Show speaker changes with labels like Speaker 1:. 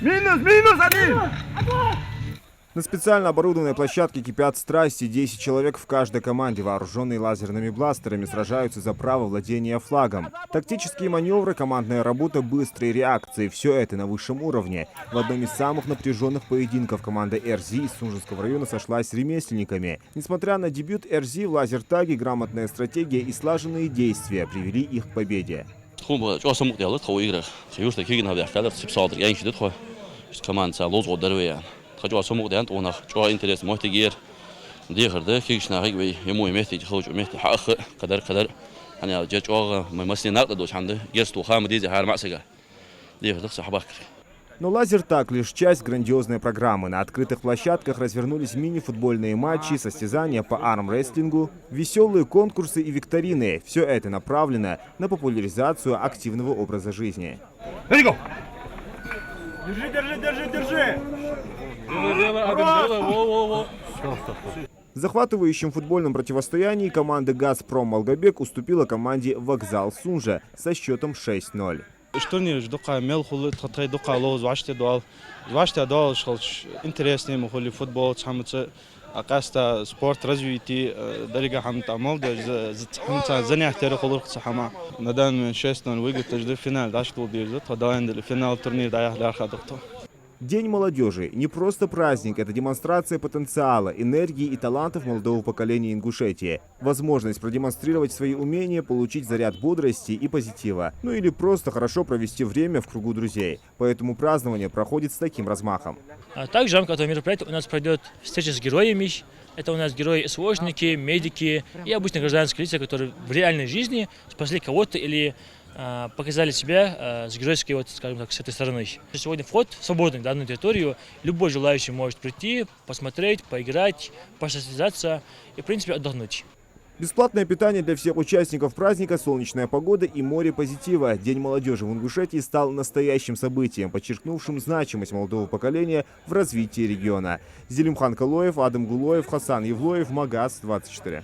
Speaker 1: Минус один!
Speaker 2: На специально оборудованной площадке кипят страсти. 10 человек в каждой команде, вооруженные лазерными бластерами, сражаются за право владения флагом. Тактические маневры, командная работа, быстрые реакции – все это на высшем уровне. В одном из самых напряженных поединков команда РЗ из Сунжинского района сошлась с ремесленниками. Несмотря на дебют РЗ в лазертаге, грамотная стратегия и слаженные действия привели их к победе.
Speaker 3: خجوا سمو ده أنت ونخ جوا إنترس موت غير دي خرده كيش ناقي بي يمو يمتي خوج يمتي حق قدر أنا جت جوا ممثل نقد دوش عنده جست خام دي زهار معسكر دي خرده صحبك.
Speaker 2: Но лазертаг – лишь часть грандиозной программы. На открытых площадках развернулись мини-футбольные матчи, состязания по армрестлингу, веселые конкурсы и викторины. Все это направлено на популяризацию активного образа жизни.
Speaker 1: Держи!
Speaker 2: В захватывающем футбольном противостоянии команда «Газпром» Малгобек уступила команде «Вокзал» Сунжа со счетом 6-0.
Speaker 4: Штурни ждука мелхулы тхатай дука лоз ваште дуал шалч интересный мухоли футбол хамца акаста спорт развитие дарига хамта молда хамца занях терхулур сахама надан من 6-0 выиграть тажды финал даштул дирзат хадаен финал турнир даях дархадыкто.
Speaker 2: День молодежи – не просто праздник, это демонстрация потенциала, энергии и талантов молодого поколения Ингушетии. Возможность продемонстрировать свои умения, получить заряд бодрости и позитива. Ну или просто хорошо провести время в кругу друзей. Поэтому празднование проходит с таким размахом.
Speaker 5: Также в рамках этого мероприятия у нас пройдет встреча с героями. Это у нас герои-СВОшники, медики и обычные гражданские лица, которые в реальной жизни спасли кого-то или показали себя с героической, вот, скажем так, с этой стороны. Сегодня вход свободный в данную территорию. Любой желающий может прийти, посмотреть, поиграть, посостязаться и, в принципе, отдохнуть.
Speaker 2: Бесплатное питание для всех участников праздника, солнечная погода и море позитива. День молодежи в Ингушетии стал настоящим событием, подчеркнувшим значимость молодого поколения в развитии региона. Зелимхан Калоев, Адам Гулоев, Хасан Евлоев, Магаз 24.